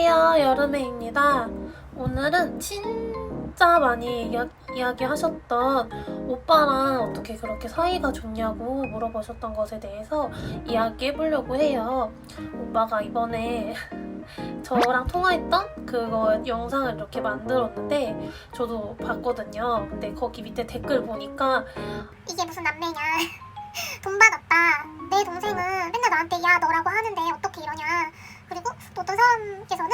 안녕하세요, 여름애입니다. 오늘은 진짜 많이 이야기하셨던 오빠랑 어떻게 그렇게 사이가 좋냐고 물어보셨던 것에 대해서 이야기해보려고 해요. 오빠가 이번에 저랑 통화했던 그거 영상을 이렇게 만들었는데 저도 봤거든요. 근데 거기 밑에 댓글 보니까 이게 무슨 남매냐. 돈 받았다. 내 동생은 맨날 나한테 야 너라고 하는데 어떻게 이러냐. 그리고 또 어떤 분께서는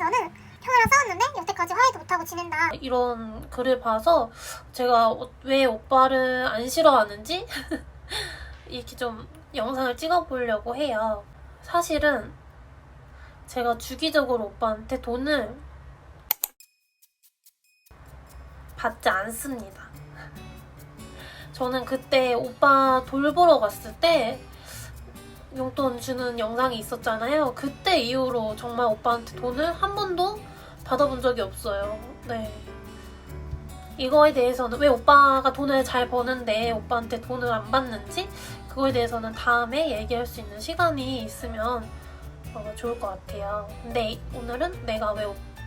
형이랑 싸웠는데 여태까지 화해도 못하고 지낸다. 이런 글을 봐서 제가 왜 오빠를 안 싫어하는지 이렇게 좀 영상을 찍어보려고 해요. 사실은 제가 주기적으로 오빠한테 돈을 받지 않습니다. 저는 그때 오빠 돌보러 갔을 때 용돈 주는 영상이 있었잖아요. 그때 이후로 정말 오빠한테 돈을 한 번도 받아본 적이 없어요. 네. 이거에 대해서는 왜 오빠가 돈을 잘 버는데 오빠한테 돈을 안 받는지 그거에 대해서는 다음에 얘기할 수 있는 시간이 있으면 좋을 것 같아요. 근데 오늘은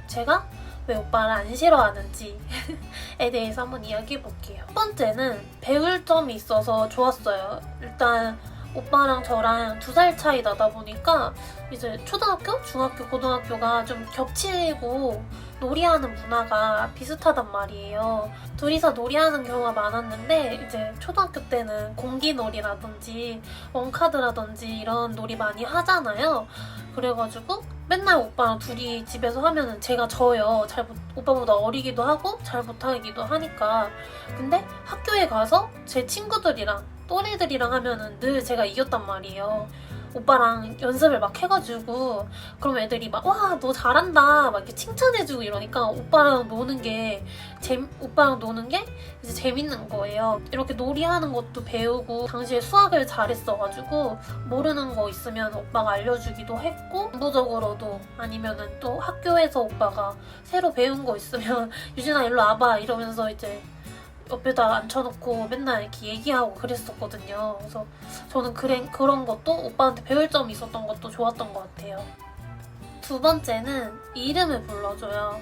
제가 왜 오빠를 안 싫어하는지에 대해서 한번 이야기해 볼게요. 첫 번째는 배울 점이 있어서 좋았어요. 일단 오빠랑 저랑 2살 차이 나다 보니까 이제 초등학교, 중학교, 고등학교가 좀 겹치고 놀이하는 문화가 비슷하단 말이에요. 둘이서 놀이하는 경우가 많았는데 이제 초등학교 때는 공기놀이라든지 원카드라든지 이런 놀이 많이 하잖아요. 그래가지고 맨날 오빠랑 둘이 집에서 하면은 제가 져요. 오빠보다 어리기도 하고 잘 못하기도 하니까. 근데 학교에 가서 제 친구들이랑 또래들이랑 하면은 늘 제가 이겼단 말이에요. 오빠랑 연습을 막 해가지고 그럼 애들이 막 와 너 잘한다 막 이렇게 칭찬해주고 이러니까 오빠랑 노는 게 이제 재밌는 거예요. 이렇게 놀이하는 것도 배우고 당시에 수학을 잘했어가지고 모르는 거 있으면 오빠가 알려주기도 했고 공부적으로도 아니면은 또 학교에서 오빠가 새로 배운 거 있으면 유진아 일로 와봐 이러면서 이제 옆에다 앉혀놓고 맨날 이렇게 얘기하고 그랬었거든요. 그래서 저는 그런 것도 오빠한테 배울 점이 있었던 것도 좋았던 것 같아요. 두 번째는 이름을 불러줘요.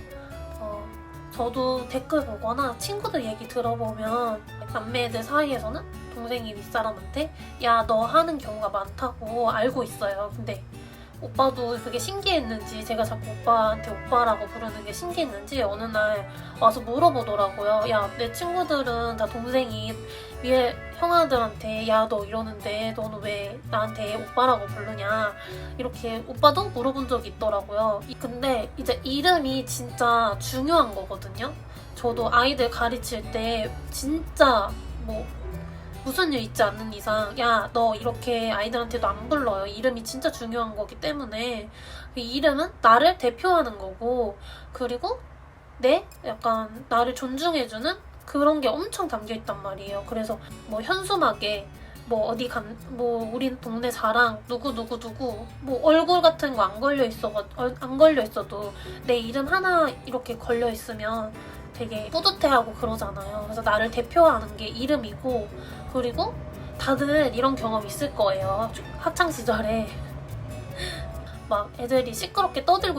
저도 댓글 보거나 친구들 얘기 들어보면 남매들 사이에서는 동생이 윗사람한테 야 너 하는 경우가 많다고 알고 있어요. 근데 오빠도 그게 신기했는지 제가 자꾸 오빠한테 오빠라고 부르는 게 신기했는지 어느 날 와서 물어보더라고요. 야, 내 친구들은 다 동생이 위에 형아들한테 야, 너 이러는데 너는 왜 나한테 오빠라고 부르냐 이렇게 오빠도 물어본 적이 있더라고요. 근데 이제 이름이 진짜 중요한 거거든요. 저도 아이들 가르칠 때 진짜 무슨 일 있지 않는 이상 야 너 이렇게 아이들한테도 안 불러요. 이름이 진짜 중요한 거기 때문에 그 이름은 나를 대표하는 거고 그리고 약간 나를 존중해주는 그런 게 엄청 담겨있단 말이에요. 그래서 현수막에 우리 동네 자랑 누구 얼굴 같은 거 안 걸려 있어도 내 이름 하나 이렇게 걸려 있으면 되게 뿌듯해하고 그러잖아요. 그래서 나를 대표하는 게 이름이고 그리고 다들 이런 경험 있을 거예요. 학창 시절에 막 애들이 시끄럽게 떠들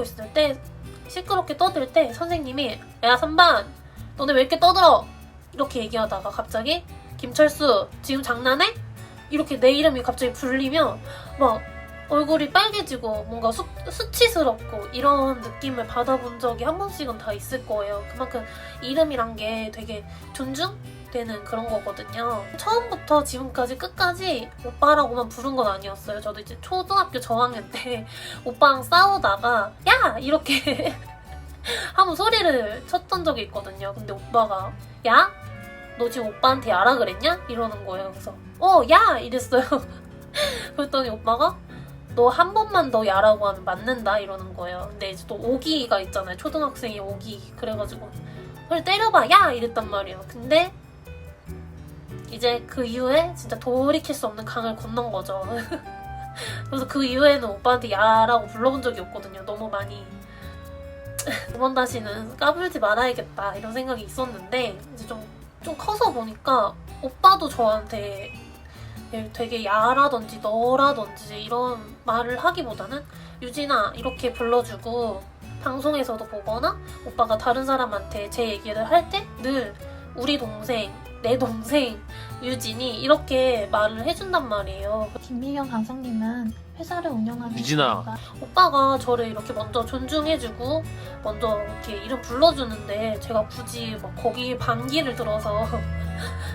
때 선생님이 야 3반 너네 왜 이렇게 떠들어? 이렇게 얘기하다가 갑자기 김철수 지금 장난해? 이렇게 내 이름이 갑자기 불리면 막 얼굴이 빨개지고 뭔가 수치스럽고 이런 느낌을 받아본 적이 한 번씩은 다 있을 거예요. 그만큼 이름이란 게 되게 존중되는 그런 거거든요. 처음부터 지금까지 끝까지 오빠라고만 부른 건 아니었어요. 저도 이제 초등학교 저학년 때 오빠랑 싸우다가 야! 이렇게 한번 소리를 쳤던 적이 있거든요. 근데 오빠가 야? 너 지금 오빠한테 야라 그랬냐? 이러는 거예요. 그래서 야! 이랬어요. 그랬더니 오빠가 너 한 번만 더 야라고 하면 맞는다 이러는 거예요. 근데 이제 또 오기가 있잖아요. 초등학생이 오기. 그래가지고 그래 때려봐 야! 이랬단 말이에요. 근데 이제 그 이후에 진짜 돌이킬 수 없는 강을 건넌 거죠. 그래서 그 이후에는 오빠한테 야라고 불러본 적이 없거든요. 너무 많이 이번 다시는 까불지 말아야겠다 이런 생각이 있었는데 이제 좀 커서 보니까 오빠도 저한테 되게 야라든지 너라든지 이런 말을 하기보다는 유진아 이렇게 불러주고, 방송에서도 보거나 오빠가 다른 사람한테 제 얘기를 할 때 늘 우리 동생, 내 동생 유진이 이렇게 말을 해준단 말이에요. 김미경 강사님은 회사를 운영하는 유진아. 이유가 오빠가 저를 이렇게 먼저 존중해주고 먼저 이렇게 이름 불러주는데 제가 굳이 막 거기 반기를 들어서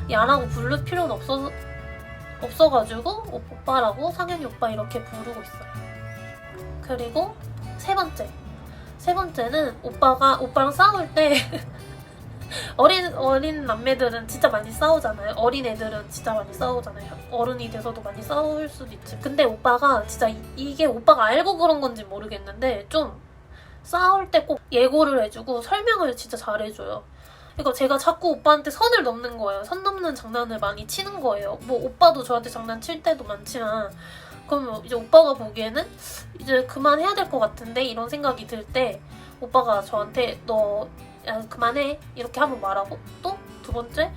야라고 부를 필요는 없어가지고 오빠라고 상현이 오빠 이렇게 부르고 있어요. 그리고 세 번째는 오빠랑 싸울 때 어린 남매들은 진짜 많이 싸우잖아요. 어린 애들은 진짜 많이 싸우잖아요. 어른이 돼서도 많이 싸울 수도 있지. 근데 오빠가 진짜 이게 오빠가 알고 그런 건지 모르겠는데 좀 싸울 때 꼭 예고를 해주고 설명을 진짜 잘해줘요. 그러니까 제가 자꾸 오빠한테 선을 넘는 거예요. 선 넘는 장난을 많이 치는 거예요. 뭐 오빠도 저한테 장난칠 때도 많지만, 그러면 이제 오빠가 보기에는 이제 그만해야 될 것 같은데 이런 생각이 들 때 오빠가 저한테 너 야, 그만해 이렇게 한번 말하고, 또 두 번째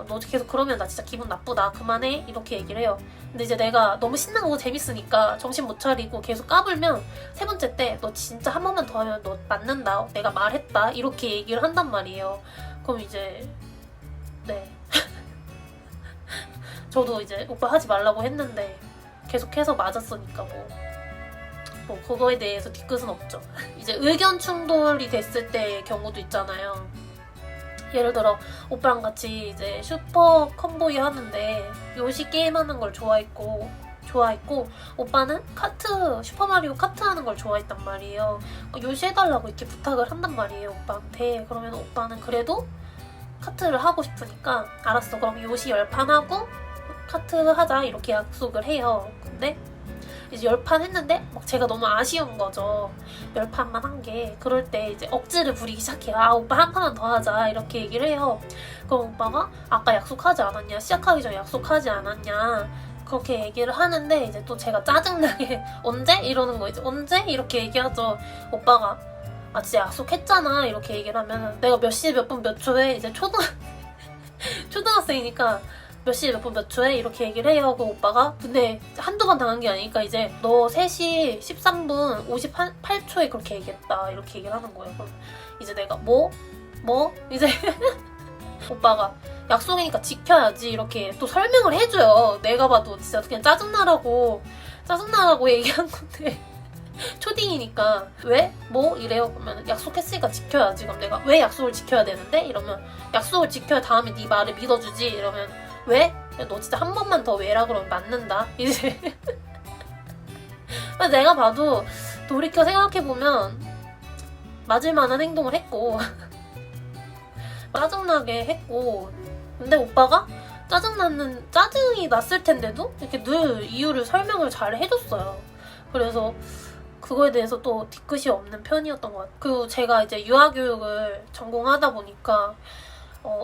너 계속 그러면 나 진짜 기분 나쁘다 그만해 이렇게 얘기를 해요. 근데 이제 내가 너무 신나고 재밌으니까 정신 못 차리고 계속 까불면 세 번째 때 너 진짜 한 번만 더 하면 너 맞는다, 내가 말했다 이렇게 얘기를 한단 말이에요. 그럼 이제 네 저도 이제 오빠 하지 말라고 했는데 계속해서 맞았으니까 뭐 그거에 대해서 뒤끝은 없죠. 이제 의견 충돌이 됐을 때의 경우도 있잖아요. 예를 들어 오빠랑 같이 이제 슈퍼 컴보이 하는데 요시 게임 하는 걸 좋아했고 오빠는 슈퍼마리오 카트 하는 걸 좋아했단 말이에요. 요시 해달라고 이렇게 부탁을 한단 말이에요, 오빠한테. 그러면 오빠는 그래도 카트를 하고 싶으니까 알았어 그럼 요시 10판 하고 카트 하자 이렇게 약속을 해요. 근데 이제 10판 했는데 막 제가 너무 아쉬운 거죠. 10판만 한 게. 그럴 때 이제 억지를 부리기 시작해요. 아 오빠 한 판만 더 하자 이렇게 얘기를 해요. 그럼 오빠가 아까 약속하지 않았냐, 시작하기 전에 약속하지 않았냐 그렇게 얘기를 하는데, 이제 또 제가 짜증나게 언제? 이러는 거. 이제 언제? 이렇게 얘기하죠. 오빠가 아 진짜 약속했잖아 이렇게 얘기를 하면 내가 몇 시 몇 분 몇 초에 이제 초등학생이니까 몇 시 몇 분 몇 초에 이렇게 얘기를 해요. 그 오빠가 근데 한두 번 당한 게 아니니까 이제 너 3시 13분 58초에 그렇게 얘기했다 이렇게 얘기를 하는 거예요. 그럼 이제 내가 뭐? 이제 오빠가 약속이니까 지켜야지 이렇게 또 설명을 해줘요. 내가 봐도 진짜 그냥 짜증나라고 얘기한 건데 초딩이니까 왜? 뭐? 이래요. 그러면 약속했으니까 지켜야지. 그럼 내가 왜 약속을 지켜야 되는데? 이러면 약속을 지켜야 다음에 네 말을 믿어주지. 이러면 왜? 너 진짜 한 번만 더 왜라 그러면 맞는다. 이제 내가 봐도 돌이켜 생각해보면 맞을 만한 행동을 했고 짜증나게 했고, 근데 오빠가 짜증이 났을 텐데도 이렇게 늘 이유를 설명을 잘 해줬어요. 그래서 그거에 대해서 또 뒤끝이 없는 편이었던 것 같아요. 그리고 제가 이제 유아교육을 전공하다 보니까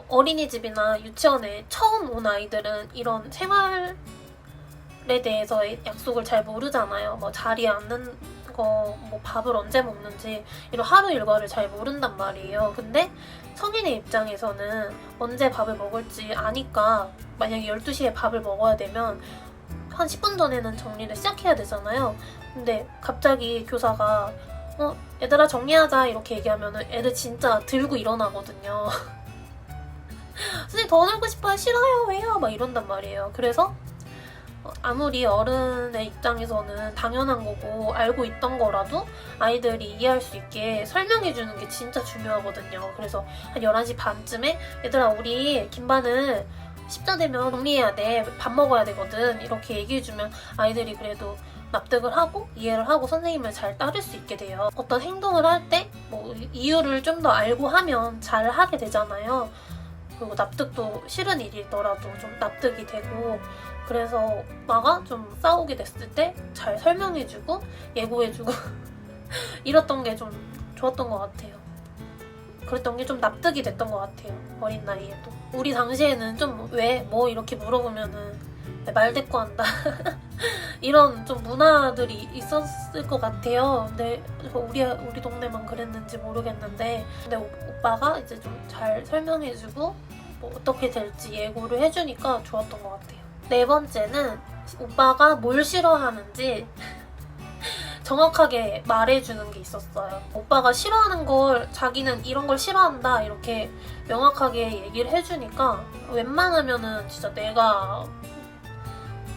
어린이집이나 유치원에 처음 온 아이들은 이런 생활에 대해서의 약속을 잘 모르잖아요. 뭐 자리에 앉는 거, 뭐 밥을 언제 먹는지 이런 하루 일과를 잘 모른단 말이에요. 근데 성인의 입장에서는 언제 밥을 먹을지 아니까 만약에 12시에 밥을 먹어야 되면 한 10분 전에는 정리를 시작해야 되잖아요. 근데 갑자기 교사가 얘들아 정리하자 이렇게 얘기하면 애들 진짜 들고 일어나거든요. 선생님 더 놀고 싶어요. 싫어요. 왜요? 막 이런단 말이에요. 그래서 아무리 어른의 입장에서는 당연한 거고 알고 있던 거라도 아이들이 이해할 수 있게 설명해 주는 게 진짜 중요하거든요. 그래서 한 11시 반쯤에 얘들아 우리 김반을 10자 되면 정리해야 돼. 밥 먹어야 되거든. 이렇게 얘기해주면 아이들이 그래도 납득을 하고 이해를 하고 선생님을 잘 따를 수 있게 돼요. 어떤 행동을 할 때 뭐 이유를 좀 더 알고 하면 잘 하게 되잖아요. 그리고 납득도 싫은 일이더라도 좀 납득이 되고, 그래서 오빠가 좀 싸우게 됐을 때 잘 설명해주고 예고해주고 이랬던 게 좀 좋았던 것 같아요. 그랬던 게 좀 납득이 됐던 것 같아요. 어린 나이에도. 우리 당시에는 좀 왜? 뭐? 이렇게 물어보면은 말대꾸한다 이런 좀 문화들이 있었을 것 같아요. 근데 우리 동네만 그랬는지 모르겠는데, 근데 오빠가 이제 좀 잘 설명해주고 뭐 어떻게 될지 예고를 해주니까 좋았던 것 같아요. 네 번째는 오빠가 뭘 싫어하는지 정확하게 말해주는 게 있었어요. 오빠가 싫어하는 걸 자기는 이런 걸 싫어한다 이렇게 명확하게 얘기를 해주니까 웬만하면은 진짜 내가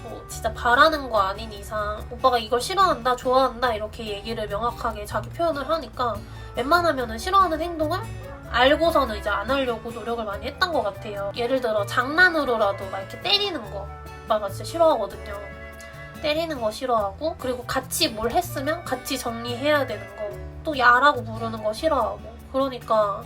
뭐 진짜 바라는 거 아닌 이상 오빠가 이걸 싫어한다 좋아한다 이렇게 얘기를 명확하게 자기 표현을 하니까 웬만하면은 싫어하는 행동을 알고서는 이제 안 하려고 노력을 많이 했던 것 같아요. 예를 들어 장난으로라도 막 이렇게 때리는 거 오빠가 진짜 싫어하거든요. 때리는 거 싫어하고, 그리고 같이 뭘 했으면 같이 정리해야 되는 거, 또 야라고 부르는 거 싫어하고. 그러니까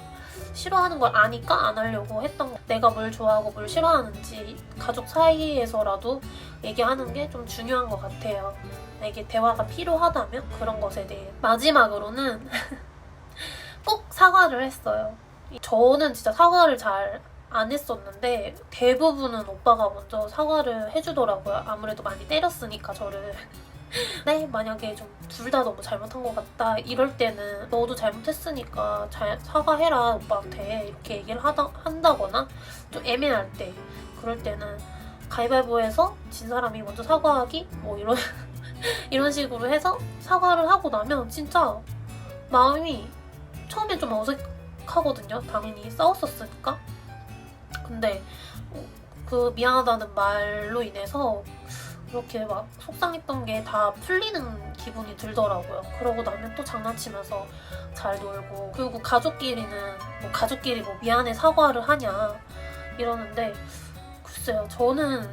싫어하는 걸 아니까 안 하려고 했던 거. 내가 뭘 좋아하고 뭘 싫어하는지 가족 사이에서라도 얘기하는 게 좀 중요한 것 같아요. 내게 대화가 필요하다면 그런 것에 대해. 마지막으로는 꼭 사과를 했어요. 저는 진짜 사과를 잘 안 했었는데 대부분은 오빠가 먼저 사과를 해주더라고요. 아무래도 많이 때렸으니까 저를. 네, 만약에 좀 둘 다 너무 잘못한 것 같다 이럴 때는 너도 잘못했으니까 사과해라 오빠한테 이렇게 얘기를 한다거나 좀 애매할 때 그럴 때는 가위바위보해서 진 사람이 먼저 사과하기 뭐 이런 식으로 해서 사과를 하고 나면 진짜 마음이 처음엔 좀 어색하거든요. 당연히 싸웠었으니까. 근데 그 미안하다는 말로 인해서 이렇게 막 속상했던 게 다 풀리는 기분이 들더라고요. 그러고 나면 또 장난치면서 잘 놀고, 그리고 가족끼리 뭐 미안해 사과를 하냐 이러는데 글쎄요, 저는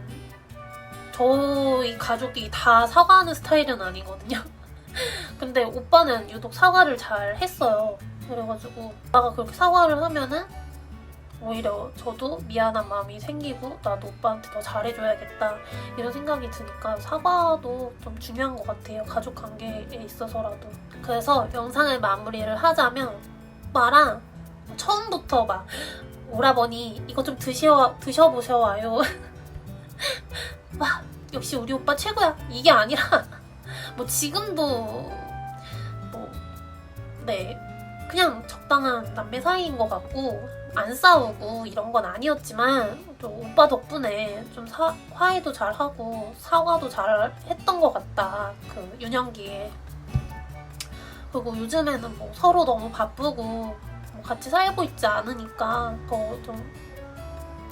저희 가족이 다 사과하는 스타일은 아니거든요. 근데 오빠는 유독 사과를 잘 했어요. 그래가지고 오빠가 그렇게 사과를 하면은 오히려 저도 미안한 마음이 생기고 나도 오빠한테 더 잘해줘야겠다 이런 생각이 드니까 사과도 좀 중요한 것 같아요. 가족 관계에 있어서라도. 그래서 영상을 마무리를 하자면 오빠랑 처음부터 막 오라버니 이거 좀 드셔보셔와요. 와 역시 우리 오빠 최고야 이게 아니라 뭐 지금도 네 그냥 적당한 남매 사이인 것 같고 안 싸우고 이런 건 아니었지만 좀 오빠 덕분에 좀 화해도 잘하고 사과도 잘 했던 것 같다. 그 유년기에. 그리고 요즘에는 뭐 서로 너무 바쁘고 뭐 같이 살고 있지 않으니까 더 좀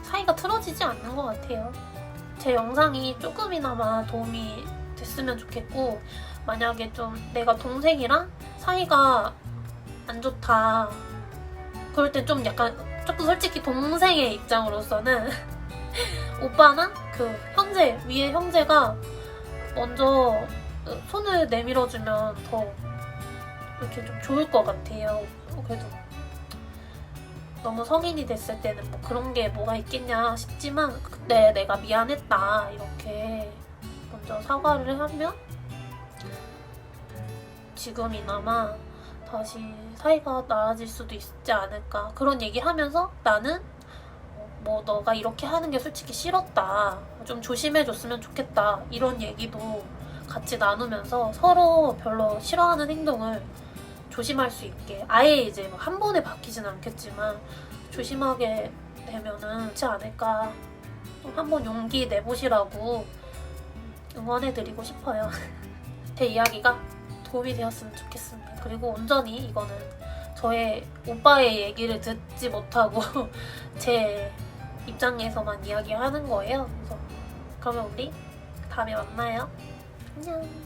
사이가 틀어지지 않는 것 같아요. 제 영상이 조금이나마 도움이 됐으면 좋겠고, 만약에 좀 내가 동생이랑 사이가 안 좋다 그럴 때 좀 약간 조금 솔직히 동생의 입장으로서는 오빠나 그 위에 형제가 먼저 손을 내밀어주면 더 이렇게 좀 좋을 것 같아요. 그래도 너무 성인이 됐을 때는 뭐 그런 게 뭐가 있겠냐 싶지만 그때 내가 미안했다 이렇게 먼저 사과를 하면 지금이나마 다시 사이가 나아질 수도 있지 않을까. 그런 얘기를 하면서 나는 뭐 너가 이렇게 하는 게 솔직히 싫었다. 좀 조심해줬으면 좋겠다. 이런 얘기도 같이 나누면서 서로 별로 싫어하는 행동을 조심할 수 있게, 아예 이제 한 번에 바뀌진 않겠지만 조심하게 되면은 좋지 않을까. 한번 용기 내보시라고 응원해드리고 싶어요. 제 이야기가 도움이 되었으면 좋겠습니다. 그리고 온전히 이거는 저의 오빠의 얘기를 듣지 못하고 제 입장에서만 이야기하는 거예요. 그래서 그러면 우리 다음에 만나요. 안녕.